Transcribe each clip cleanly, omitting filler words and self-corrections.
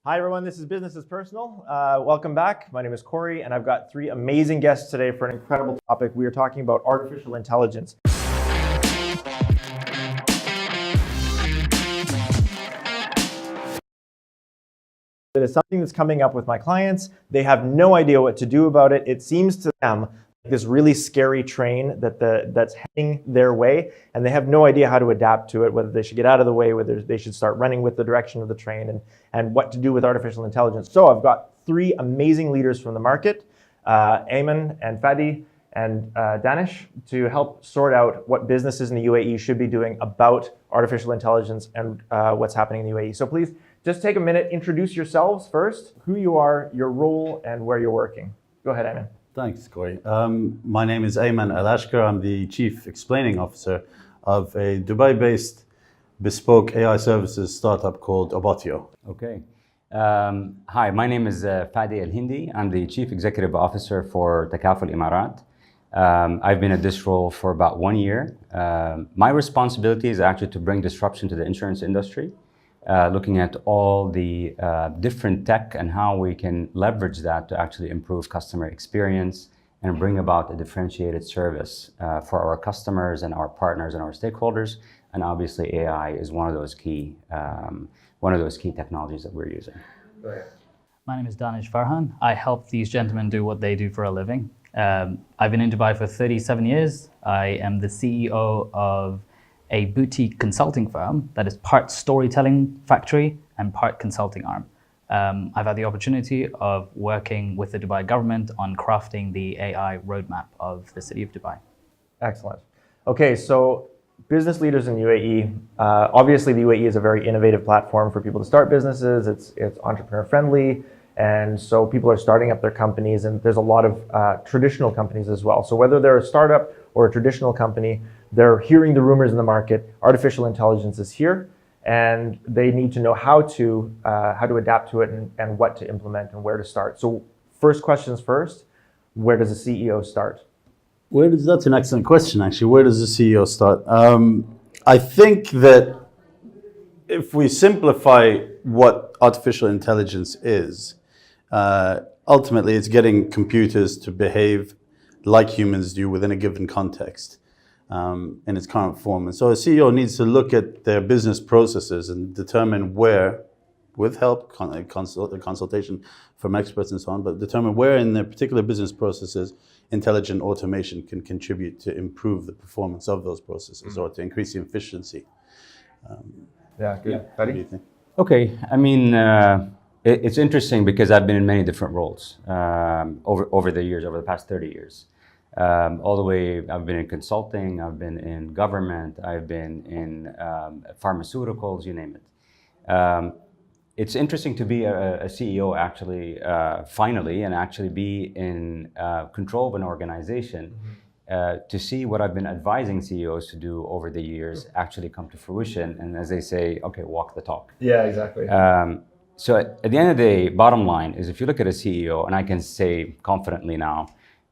Hi everyone, this is Business is Personal. Welcome back. My name is Corey and I've got three amazing guests today for an incredible topic. We are talking about artificial intelligence. It is something that's coming up with my clients. They have no idea what to do about it. It seems to them like this really scary train that's heading their way, and they have no idea how to adapt to it, whether they should get out of the way, whether they should start running with the direction of the train, and what to do with artificial intelligence. So I've got three amazing leaders from the market, Ayman and Fadi and Danish, to help sort out what businesses in the UAE should be doing about artificial intelligence and what's happening in the UAE. So please, just take a minute, introduce yourselves first, who you are, your role, and where you're working. Go ahead, Ayman. Thanks, Corey. My name is Ayman Alashkar. I'm the Chief Explaining Officer of a Dubai-based bespoke AI services startup called OBOTEO. Okay. Hi, my name is Fadi Hindi. I'm the Chief Executive Officer for Takaful Emarat. I've been at this role for about 1 year. My responsibility is actually to bring disruption to the insurance industry. Looking at all the different tech and how we can leverage that to actually improve customer experience and bring about a differentiated service for our customers and our partners and our stakeholders. And obviously, AI is one of those key technologies that we're using. Go ahead. My name is Danish Farhan. I help these gentlemen do what they do for a living. I've been in Dubai for 37 years. I am the CEO of a boutique consulting firm that is part storytelling factory and part consulting arm. I've had the opportunity of working with the Dubai government on crafting the AI roadmap of the city of Dubai. Excellent. Okay, so business leaders in UAE, obviously the UAE is a very innovative platform for people to start businesses. It's entrepreneur friendly, and so people are starting up their companies, and there's a lot of traditional companies as well. So whether they're a startup or a traditional company, they're hearing the rumors in the market. Artificial intelligence is here, and they need to know how to adapt to it and what to implement and where to start. So first questions first, where does a CEO start? That's an excellent question, actually. Where does the CEO start? I think that if we simplify what artificial intelligence is, ultimately it's getting computers to behave like humans do within a given context. In its current form. And so a CEO needs to look at their business processes and determine where, with help, consultation from experts and so on, but determine where in their particular business processes intelligent automation can contribute to improve the performance of those processes or to increase the efficiency. Yeah, good. Yeah. What do you think? Okay, I mean, it's interesting because I've been in many different roles over the years, over the past 30 years. All the way, I've been in consulting, I've been in government, I've been in pharmaceuticals, you name it. It's interesting to be a CEO actually, finally, and actually be in control of an organization to see what I've been advising CEOs to do over the years actually come to fruition. And as they say, okay, walk the talk. Yeah, exactly. So at the end of the day, bottom line is if you look at a CEO, and I can say confidently now,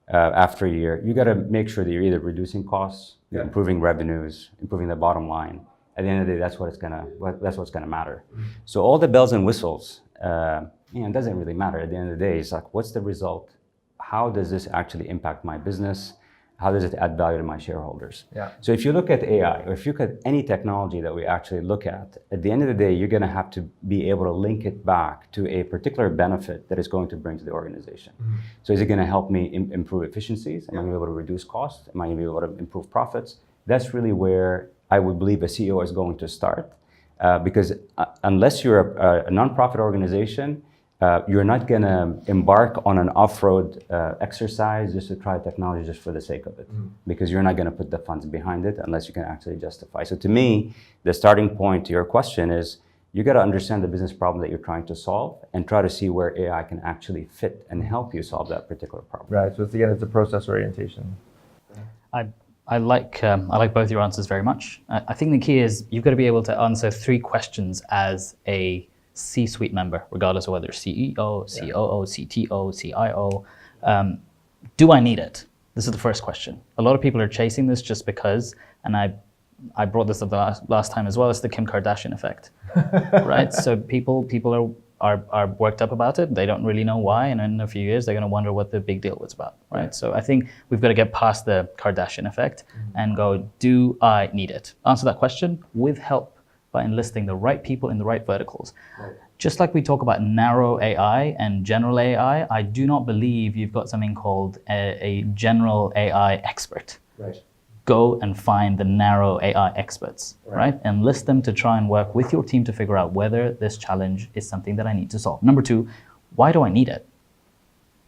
after a year, you got to make sure that you're either reducing costs, improving revenues, improving the bottom line. At the end of the day, that's what's gonna matter. So all the bells and whistles, it doesn't really matter. At the end of the day, it's like, what's the result? How does this actually impact my business? How does it add value to my shareholders? Yeah. So if you look at AI, or if you look at any technology that we actually look at the end of the day, you're going to have to be able to link it back to a particular benefit that it's going to bring to the organization. So is it going to help me improve efficiencies? Am I going to be able to reduce costs? Am I going to be able to improve profits? That's really where I would believe a CEO is going to start. Because unless you're a nonprofit organization, you're not going to embark on an off-road exercise just to try technology just for the sake of it, because you're not going to put the funds behind it unless you can actually justify. So to me, the starting point to your question is you got to understand the business problem that you're trying to solve and try to see where AI can actually fit and help you solve that particular problem. Right. So it's a process orientation. I like both your answers very much. I think the key is you've got to be able to answer three questions as a C-suite member, regardless of whether CEO, COO, CTO, CIO. Do I need it? This is the first question. A lot of people are chasing this just because, and I brought this up the last time as well, it's the Kim Kardashian effect, right? So people are are worked up about it. They don't really know why, and in a few years they're going to wonder what the big deal was about, right? So I think we've got to get past the Kardashian effect and go, do I need it? Answer that question with help by enlisting the right people in the right verticals. Just like we talk about narrow AI and general AI, I do not believe you've got something called a general AI expert. Go and find the narrow AI experts, right? Enlist them to try and work with your team to figure out whether this challenge is something that I need to solve. Number two, why do I need it?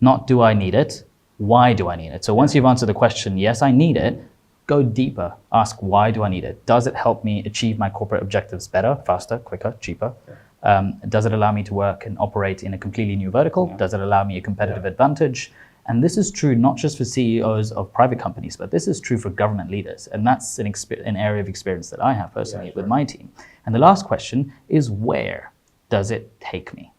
Not do I need it, why do I need it? So once you've answered the question, yes, I need it, go deeper. Ask, why do I need it? Does it help me achieve my corporate objectives better, faster, quicker, cheaper? Does it allow me to work and operate in a completely new vertical? Does it allow me a competitive advantage? And this is true not just for CEOs of private companies, but this is true for government leaders. And that's an area of experience that I have personally with my team. And the last question is, where does it take me?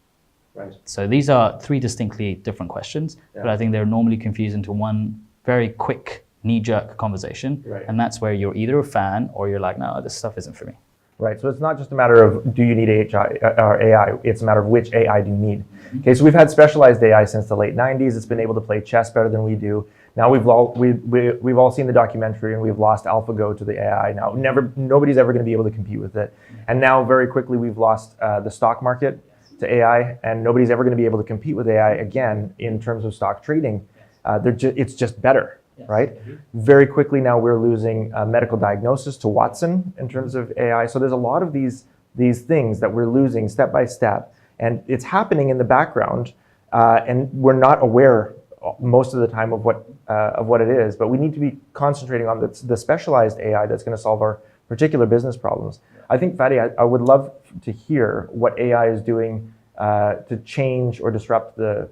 So these are three distinctly different questions, but I think they're normally confused into one very quick knee-jerk conversation. And that's where you're either a fan or you're like, no, this stuff isn't for me. Right, so it's not just a matter of do you need AI, it's a matter of which AI do you need. Okay, so we've had specialized AI since the late 90s. It's been able to play chess better than we do. Now we've all seen the documentary and we've lost AlphaGo to the AI. Now nobody's ever going to be able to compete with it. And now very quickly we've lost the stock market to AI, and nobody's ever going to be able to compete with AI again in terms of stock trading. It's just better. Right? Very quickly now we're losing medical diagnosis to Watson in terms of AI. So there's a lot of these things that we're losing step by step, and it's happening in the background, and we're not aware most of the time of what it is. But we need to be concentrating on the specialized AI that's going to solve our particular business problems. I think, Fadi, I would love to hear what AI is doing to change or disrupt the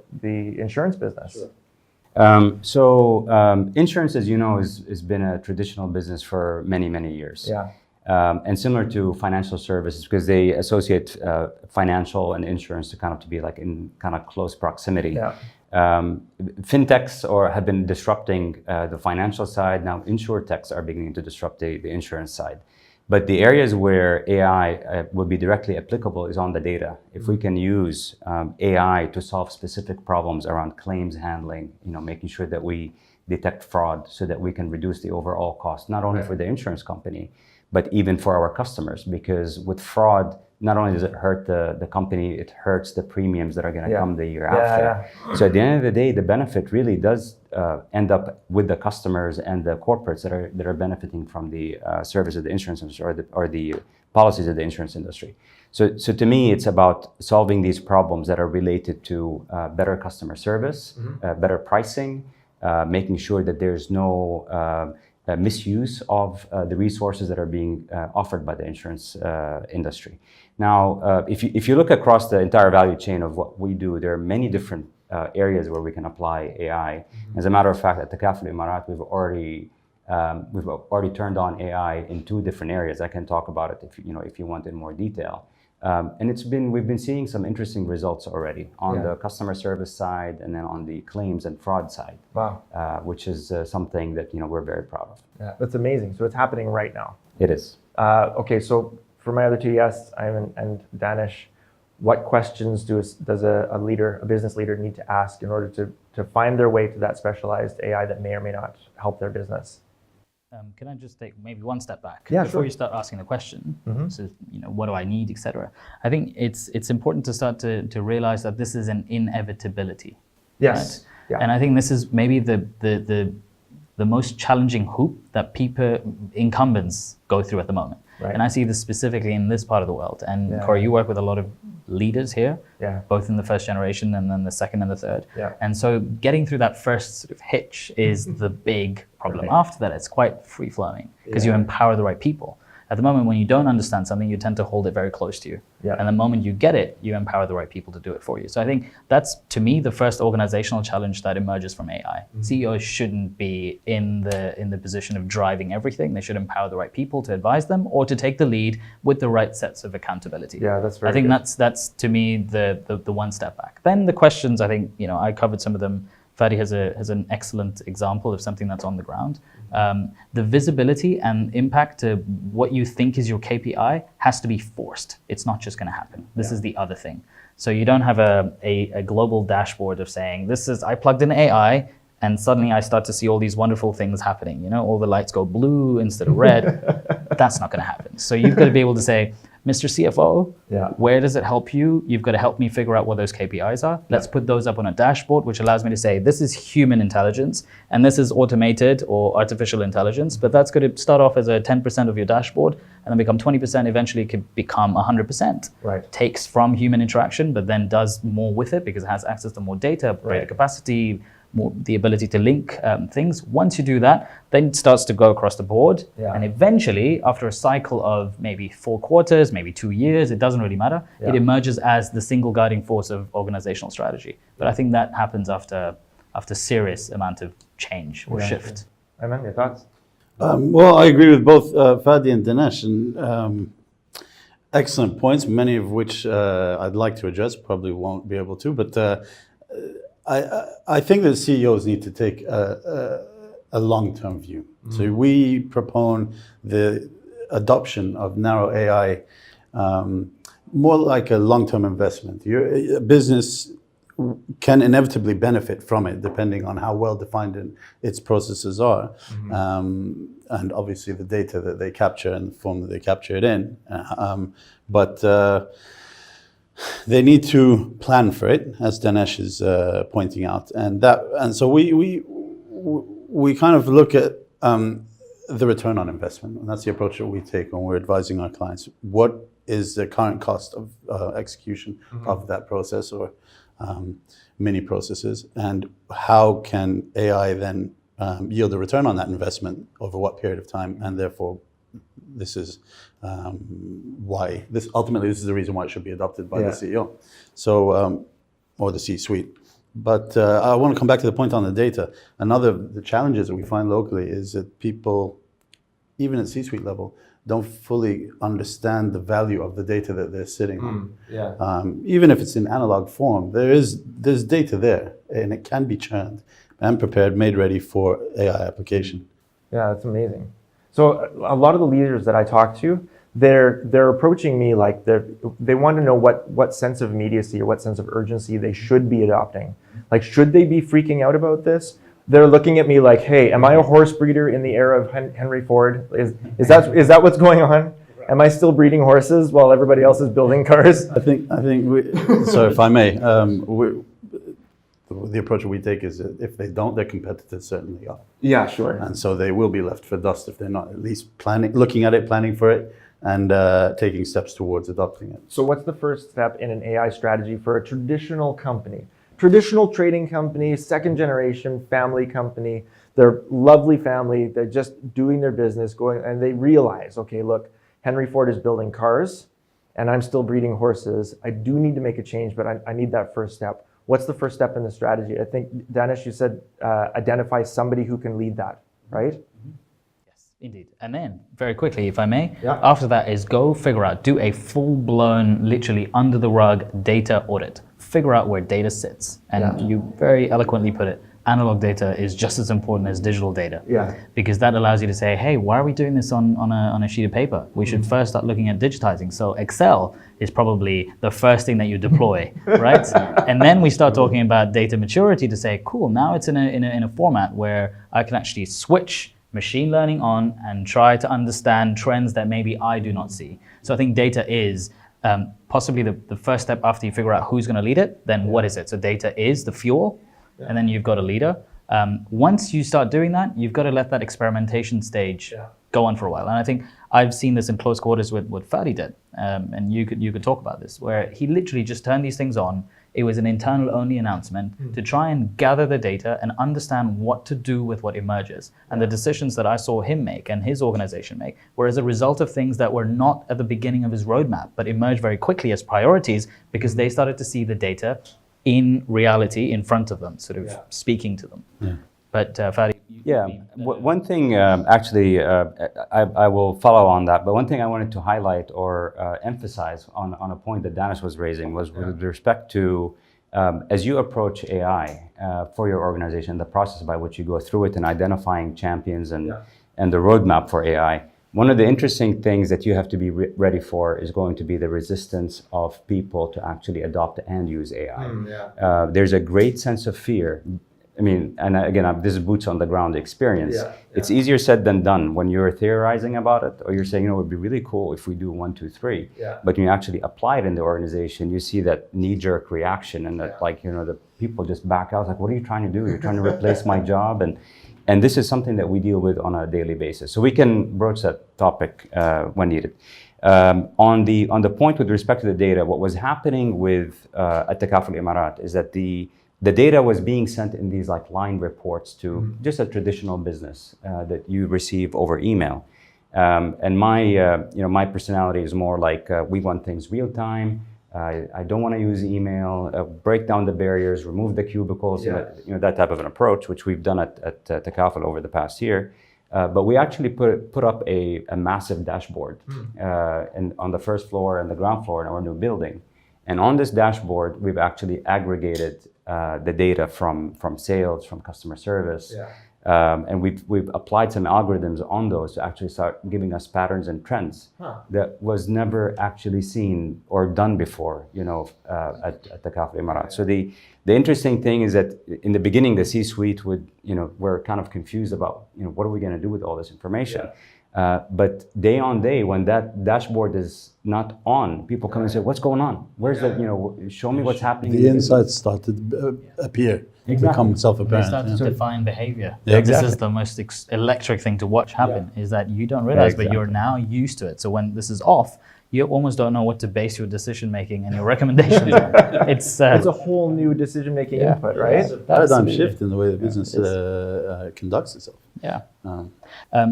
insurance business. Insurance, as you know, has been a traditional business for many, many years. And similar to financial services, because they associate financial and insurance to be like in kind of close proximity. Fintechs have been disrupting the financial side. Now insurtechs are beginning to disrupt the insurance side. But the areas where AI will be directly applicable is on the data. If we can use AI to solve specific problems around claims handling, making sure that we detect fraud so that we can reduce the overall cost, not only for the insurance company, but even for our customers. Because with fraud, not only does it hurt the company, it hurts the premiums that are going to come the year after. So at the end of the day, the benefit really does end up with the customers and the corporates that are benefiting from the service of the insurance industry or the policies of the insurance industry. So to me, it's about solving these problems that are related to better customer service, better pricing, making sure that there's no misuse of the resources that are being offered by the insurance industry. Now, if you look across the entire value chain of what we do, there are many different areas where we can apply AI. As a matter of fact, at Takaful Emarat, we've already turned on AI in 2 different areas. I can talk about it if you want in more detail. And we've been seeing some interesting results already on the customer service side and then on the claims and fraud side. Which is something that we're very proud of. That's amazing. So it's happening right now. It is. Okay, so for my other 2 guests, Ayman and Danish, what questions does a business leader need to ask in order to find their way to that specialized AI that may or may not help their business? Can I just take maybe one step back before you start asking the question? So, what do I need, etc. I think it's important to start to realize that this is an inevitability. Yes. Right? And I think this is maybe the most challenging hoop that incumbents go through at the moment. And I see this specifically in this part of the world. And Corrie, you work with a lot of leaders here, both in the first generation and then the second and the third. And so getting through that first sort of hitch is the big problem. After that, it's quite free-flowing because you empower the right people. At the moment, when you don't understand something, you tend to hold it very close to you. And the moment you get it, you empower the right people to do it for you. So I think that's, to me, the first organizational challenge that emerges from AI. CEOs shouldn't be in the position of driving everything. They should empower the right people to advise them or to take the lead with the right sets of accountability. That's very I think good. that's to me the one step back. Then the questions, I think, I covered some of them. Fadi has an excellent example of something that's on the ground. The visibility and impact to what you think is your KPI has to be forced. It's not just going to happen. This is the other thing. So you don't have a global dashboard of saying, I plugged in AI and suddenly I start to see all these wonderful things happening. You know, all the lights go blue instead of red. That's not going to happen. So you've got to be able to say, Mr. CFO, where does it help you? You've got to help me figure out what those KPIs are. Let's put those up on a dashboard, which allows me to say, this is human intelligence, and this is automated or artificial intelligence, but that's going to start off as a 10% of your dashboard, and then become 20%, eventually it could become 100%. Right. Takes from human interaction, but then does more with it because it has access to more data, greater capacity, more the ability to link things. Once you do that, then it starts to go across the board. And eventually, after a cycle of maybe 4 quarters, maybe 2 years, it doesn't really matter, it emerges as the single guiding force of organizational strategy. But I think that happens after serious amount of change or shift. Ayman, your thoughts? Well, I agree with both Fadi and Dinesh, and excellent points, many of which I'd like to address, probably won't be able to, but I think that CEOs need to take a long-term view. So we propone the adoption of narrow AI more like a long-term investment. Your business can inevitably benefit from it depending on how well defined its processes are. And obviously the data that they capture and the form that they capture it in. But they need to plan for it, as Danesh is pointing out, and so we kind of look at the return on investment, and that's the approach that we take when we're advising our clients. What is the current cost of execution of that process or mini processes, and how can AI then yield a return on that investment over what period of time, and therefore this is why this is the reason why it should be adopted by the CEO, so or the C-suite. But I want to come back to the point on the data. The challenges that we find locally is that people, even at C-suite level, don't fully understand the value of the data that they're sitting on. Even if it's in analog form, there's data there, and it can be churned and prepared, made ready for AI application. Yeah, that's amazing. So a lot of the leaders that I talk to, they're approaching me like they want to know what sense of immediacy or what sense of urgency they should be adopting. Like, should they be freaking out about this? They're looking at me like, hey, am I a horse breeder in the era of Henry Ford? Is that what's going on? Am I still breeding horses while everybody else is building cars? I think so if I may, the approach that we take is that if they don't, their competitors certainly are. Yeah, sure. And so they will be left for dust if they're not at least looking at it, planning for it, and taking steps towards adopting it. So what's the first step in an AI strategy for a traditional company? Traditional trading company, second generation family company. They're lovely family. They're just doing their business, and they realize, okay, look, Henry Ford is building cars, and I'm still breeding horses. I do need to make a change, but I need that first step. What's the first step in the strategy? I think, Danish, you said identify somebody who can lead that, right? Yes, indeed. And then, very quickly, if I may, after that is go figure out, do a full-blown, literally under-the-rug data audit. Figure out where data sits. And you very eloquently put it, analog data is just as important as digital data. Because that allows you to say, hey, why are we doing this on a sheet of paper? We should first start looking at digitizing. So Excel is probably the first thing that you deploy, right? And then we start talking about data maturity to say, cool, now it's in a format where I can actually switch machine learning on and try to understand trends that maybe I do not see. So I think data is possibly the first step after you figure out who's going to lead it. Then what is it? So data is the fuel. And then you've got a leader. Once you start doing that, you've got to let that experimentation stage go on for a while. And I think I've seen this in close quarters with what Fadi did. And you could talk about this, where he literally just turned these things on. It was an internal only announcement to try and gather the data and understand what to do with what emerges. And the decisions that I saw him make and his organization make were as a result of things that were not at the beginning of his roadmap, but emerged very quickly as priorities because they started to see the data in reality in front of them, sort of speaking to them. But Fadi, one thing actually, I will follow on that, but one thing I wanted to highlight or emphasize on a point that Danish was raising was with respect to As you approach AI for your organization, the process by which you go through it and identifying champions and the roadmap for AI, one of the interesting things that you have to be ready for is going to be the resistance of people to actually adopt and use AI. There's a great sense of fear. I mean, and again, this is boots on the ground experience. It's easier said than done when you're theorizing about it, or you're saying, you know, it would be really cool if we do 1, 2, 3. But when you actually apply it in the organization, you see that knee-jerk reaction, and that, like, you know, the people just back out, like, what are you trying to do? You're trying to replace my job, and this is something that we deal with on a daily basis. So we can broach that topic when needed. On the point with respect to the data, what was happening with at Takaful Emarat is that the data was being sent in these like line reports to just a traditional business that you receive over email. And my personality is more like we want things real time. I don't want to use email. Break down the barriers, remove the cubicles, that type of an approach, which we've done at Takaful over the past year. But we actually put up a massive dashboard on the first floor and the ground floor in our new building. And on this dashboard, we've actually aggregated the data from sales, from customer service. And we've applied some algorithms on those to actually start giving us patterns and trends that was never actually seen or done before, at Takaful Emarat. So the interesting thing is that in the beginning, the C-suite were kind of confused about, what are we going to do with all this information? But day on day, when that dashboard is not on, people come and say, what's going on? Where's that, show me what's happening. The insights started to appear, become self-apparent. They start to define behavior. Yeah, This is the most electric thing to watch happen, is that you don't realize, but you're now used to it. So when this is off, you almost don't know what to base your decision making and your recommendations on. It's a whole new decision making input, right? It's a paradigm shift in the way the business conducts itself.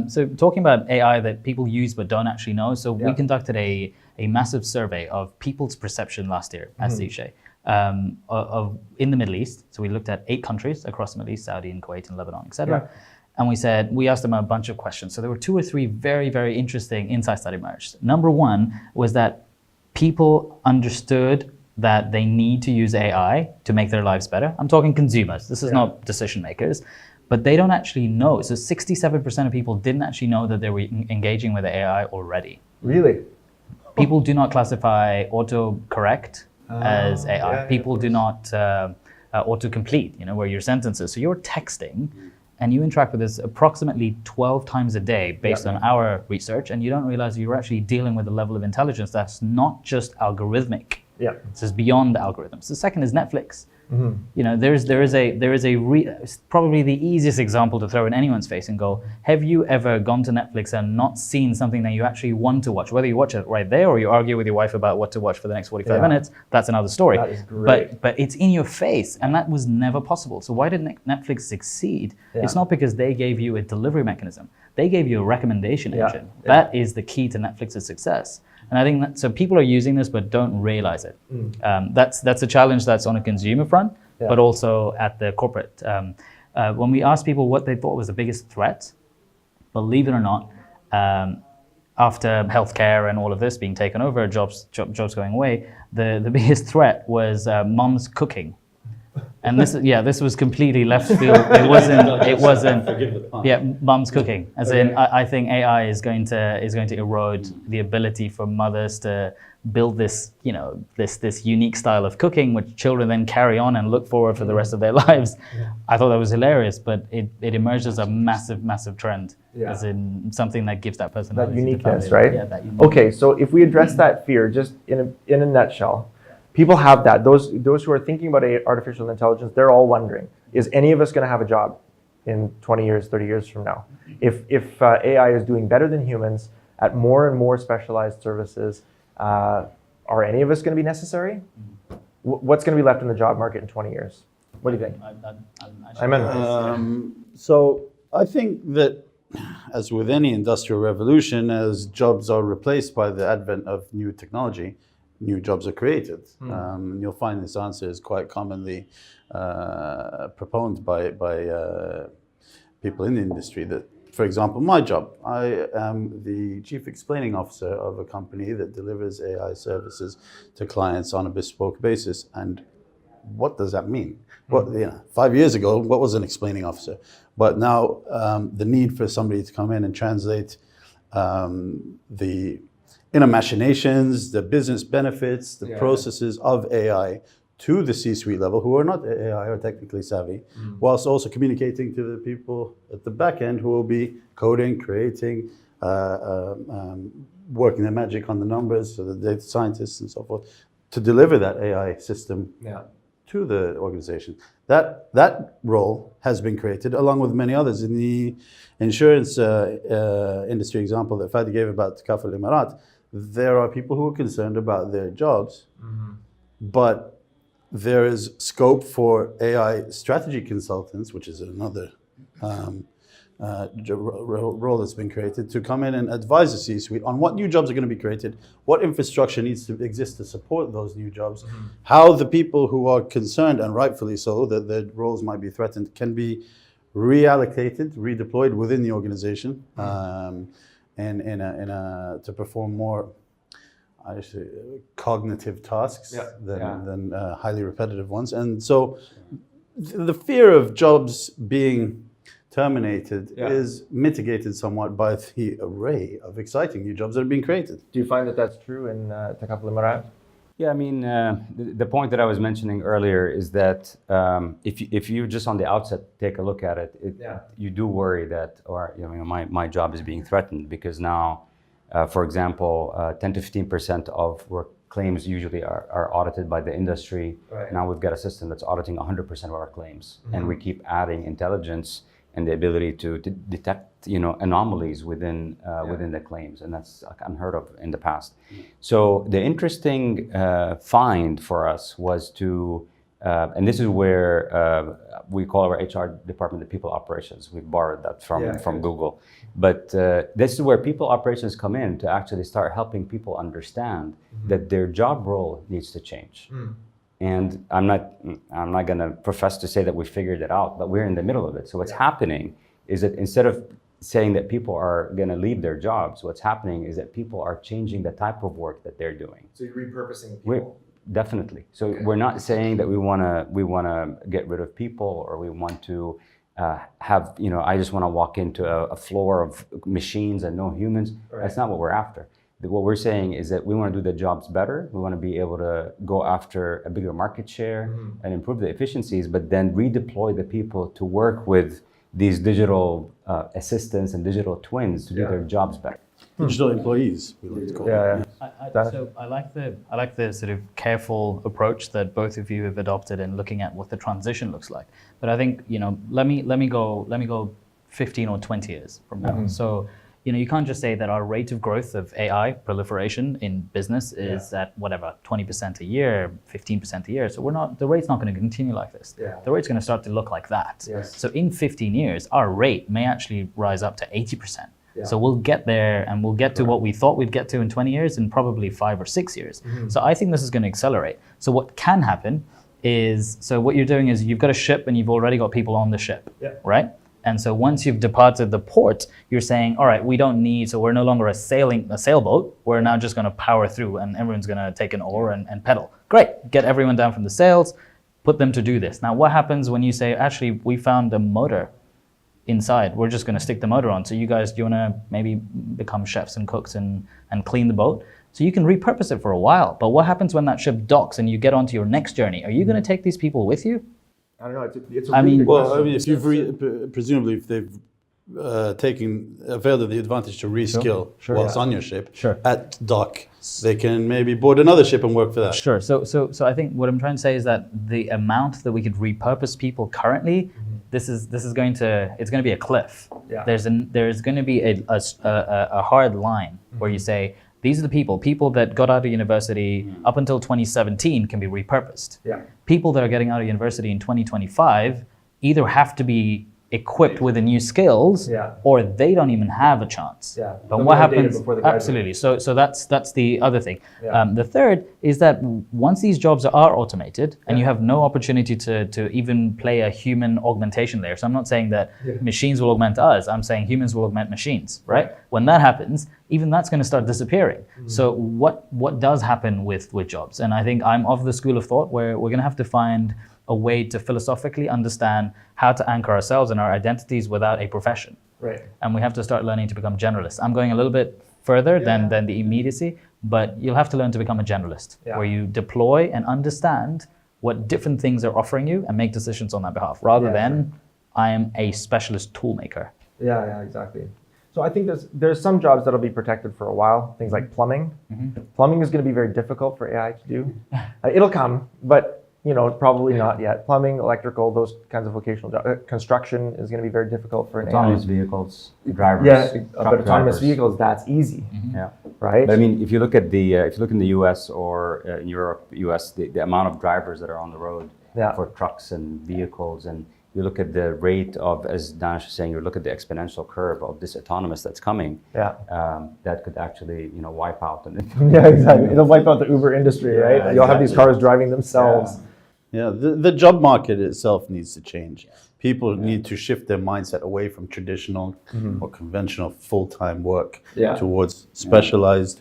So talking about AI that people use but don't actually know. So we conducted a massive survey of people's perception last year at Xische of in the Middle East. So we looked at 8 countries across the Middle East, Saudi and Kuwait and Lebanon, etc. And we asked them a bunch of questions. So there were 2 or 3 very, very interesting insights that emerged. Number one was that people understood that they need to use AI to make their lives better. I'm talking consumers. This is not decision makers. But they don't actually know. So 67% of people didn't actually know that they were engaging with AI already. Really? People do not classify autocorrect as AI. People do not autocomplete, where your sentences. So you're texting and you interact with this approximately 12 times a day based on our research, and you don't realize you're actually dealing with a level of intelligence that's not just algorithmic. This is beyond algorithms. The second is Netflix. It's probably the easiest example to throw in anyone's face and go, have you ever gone to Netflix and not seen something that you actually want to watch? Whether you watch it right there or you argue with your wife about what to watch for the next 45 minutes, that's another story. That is great. But it's in your face, and that was never possible. So why did Netflix succeed? It's not because they gave you a delivery mechanism. They gave you a recommendation engine. That is the key to Netflix's success. And I think so people are using this but don't realize it. That's a challenge that's on a consumer front, but also at the corporate. When we asked people what they thought was the biggest threat, believe it or not, after healthcare and all of this being taken over, jobs going away, the biggest threat was mom's cooking. And this was completely left field. It wasn't. Mom's cooking. As in, I think AI is going to erode the ability for mothers to build this, this unique style of cooking, which children then carry on and look forward for the rest of their lives. I thought that was hilarious, but it emerged as a massive, massive trend, as in something that gives that personality. That uniqueness, right? Yeah, that uniqueness. Okay, so if we address that fear, just in a nutshell. People have that. Those who are thinking about artificial intelligence, they're all wondering, is any of us going to have a job in 20 years, 30 years from now? If AI is doing better than humans at more and more specialized services, are any of us going to be necessary? What's going to be left in the job market in 20 years? What do you think? So I think that, as with any industrial revolution, as jobs are replaced by the advent of new technology, new jobs are created. You'll find this answer is quite commonly proponed by people in the industry. That, for example, my job, I am the chief explaining officer of a company that delivers AI services to clients on a bespoke basis, and what does that mean? Well, 5 years ago, what was an explaining officer? But now the need for somebody to come in and translate the inner machinations, the business benefits, the processes of AI to the C-suite level who are not AI or technically savvy, whilst also communicating to the people at the back end who will be coding, creating, working their magic on the numbers, so the data scientists and so forth, to deliver that AI system to the organization. That role has been created along with many others. In the insurance industry example that Fadi gave about Takaful Emarat, there are people who are concerned about their jobs, but there is scope for AI strategy consultants, which is another role that's been created, to come in and advise the C-suite on what new jobs are going to be created, what infrastructure needs to exist to support those new jobs, how the people who are concerned, and rightfully so, that their roles might be threatened, can be reallocated, redeployed within the organization, to perform more cognitive tasks than highly repetitive ones. And so the fear of jobs being terminated is mitigated somewhat by the array of exciting new jobs that are being created. Do you find that that's true in Takaful Emarat? Yeah, I mean, the point that I was mentioning earlier is that if you just on the outset take a look at it, you do worry that, my job is being threatened, because now, for example, 10 to 15% of work claims usually are audited by the industry. Now we've got a system that's auditing 100% of our claims, and we keep adding intelligence and the ability to detect, anomalies within the claims, and that's unheard of in the past. So the interesting find for us was to, and this is where we call our HR department the people operations. We borrowed that from Google, but this is where people operations come in to actually start helping people understand that their job role needs to change. And I'm not going to profess to say that we figured it out, but we're in the middle of it. So what's happening is that instead of saying that people are going to leave their jobs, what's happening is that people are changing the type of work that they're doing. So you're repurposing people? Definitely. So we're not saying that we want to get rid of people, or we want to have, I just want to walk into a floor of machines and no humans. That's not what we're after. What we're saying is that we want to do the jobs better. We want to be able to go after a bigger market share and improve the efficiencies, but then redeploy the people to work with these digital assistants and digital twins to do their jobs better. Digital employees, we like to call them. So I like the sort of careful approach that both of you have adopted in looking at what the transition looks like. But I think, let me go 15 or 20 years from now. So you can't just say that our rate of growth of AI proliferation in business is at whatever, 20% a year, 15% a year. So the rate's not going to continue like this. The rate's going to start to look like that. So in 15 years, our rate may actually rise up to 80%. So we'll get there, and we'll get to what we thought we'd get to in 20 years in probably 5 or 6 years. So I think this is going to accelerate. So what can happen is, so what you're doing is you've got a ship and you've already got people on the ship, right? And so once you've departed the port, you're saying, all right, we don't need, so we're no longer a sailboat. We're now just going to power through, and everyone's going to take an oar and pedal. Great, get everyone down from the sails, put them to do this. Now, what happens when you say, actually, we found a motor inside, we're just going to stick the motor on. So you guys, do you want to maybe become chefs and cooks and clean the boat? So you can repurpose it for a while. But what happens when that ship docks and you get onto your next journey? Are you going to take these people with you? I don't know. It's a really good question. If you've presumably if they've availed of the advantage to reskill whilst on your ship at dock, they can maybe board another ship and work for that. Sure. So I think what I'm trying to say is that the amount that we could repurpose people currently, it's going to be a cliff. There's going to be a hard line where you say, these are the people that got out of university up until 2017 can be repurposed. People that are getting out of university in 2025 either have to be equipped with the new skills, Yeah. or they don't even have a chance. Yeah. But They'll what be outdated happens? before they graduate. Absolutely. So that's the other thing. Yeah. The third is that once these jobs are automated and you have no opportunity to even play a human augmentation layer. So I'm not saying that machines will augment us. I'm saying humans will augment machines, right? When that happens, even that's going to start disappearing. So what does happen with jobs? And I think I'm of the school of thought where we're going to have to find a way to philosophically understand how to anchor ourselves and our identities without a profession. Right. And we have to start learning to become generalists. I'm going a little bit further than the immediacy, but you'll have to learn to become a generalist, where you deploy and understand what different things are offering you and make decisions on that behalf, rather than I am a specialist tool maker. Yeah, exactly. So I think there's some jobs that'll be protected for a while. Things like plumbing. Plumbing is going to be very difficult for AI to do. It'll come, but probably not yet. Plumbing, electrical, those kinds of vocational jobs. Construction is going to be very difficult for an Autonomous AI. vehicles, drivers. Yeah, but autonomous drivers. vehicles, that's easy, Yeah. right? But I mean, if you look at if you look in the U.S. or in Europe, U.S., the amount of drivers that are on the road for trucks and vehicles, and you look at the rate of, as Danish is saying, you look at the exponential curve of this autonomous that's coming. That could actually, wipe out. Yeah, exactly. It'll wipe out the Uber industry, right? You'll have these cars driving themselves. Yeah, the job market itself needs to change. People need to shift their mindset away from traditional or conventional full-time work towards specialized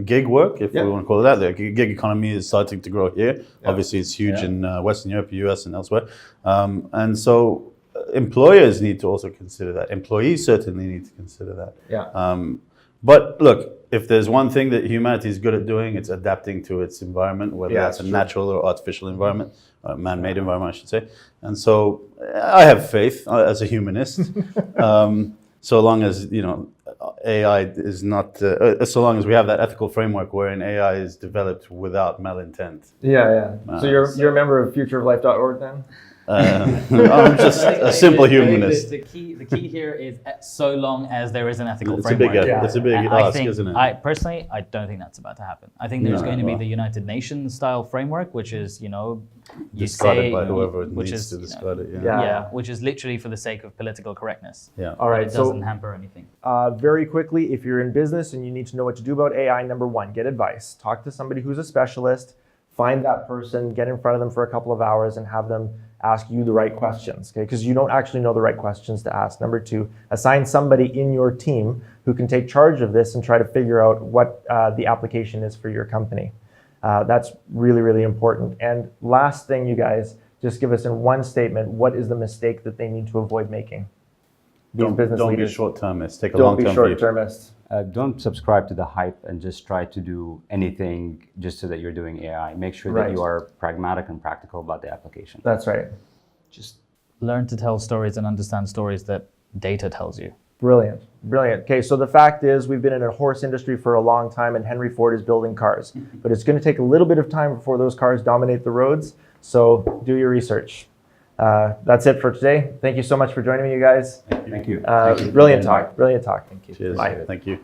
gig work, if we want to call it that. The gig economy is starting to grow here. Obviously, it's huge in Western Europe, US, and elsewhere. And so employers need to also consider that. Employees certainly need to consider that. But look, if there's one thing that humanity is good at doing, it's adapting to its environment, whether that's a natural or artificial environment, or man-made environment, I should say. And so I have faith as a humanist, so long as, AI is not, so long as we have that ethical framework wherein AI is developed without malintent. So you're a member of futureoflife.org then? I'm just a simple humanist. The key here is so long as there is an ethical It's framework. a big ask, isn't it? I personally don't think that's about to happen. I think there's going to be the United Nations style framework, which is, you Discarded say, by whoever which needs is, to discard it. which is literally for the sake of political correctness. All right. It doesn't hamper anything. Very quickly, if you're in business and you need to know what to do about AI, number one, get advice. Talk to somebody who's a specialist. Find that person, get in front of them for a couple of hours and have them ask you the right questions, okay? Because you don't actually know the right questions to ask. Number two, assign somebody in your team who can take charge of this and try to figure out what the application is for your company. That's really, really important. And last thing, you guys, just give us in one statement, what is the mistake that they need to avoid making? Don't be leaders. short-termist. Take a Don't be long-term view. short-termist. Don't subscribe to the hype and just try to do anything just so that you're doing AI. Make sure that you are pragmatic and practical about the application. That's right. Just learn to tell stories and understand stories that data tells you. Brilliant, brilliant. Okay, so the fact is we've been in a horse industry for a long time and Henry Ford is building cars. But it's going to take a little bit of time before those cars dominate the roads. So do your research. That's it for today. Thank you so much for joining me, you guys. Thank you. Brilliant talk. Brilliant talk. Thank you. Cheers. Bye. Thank you.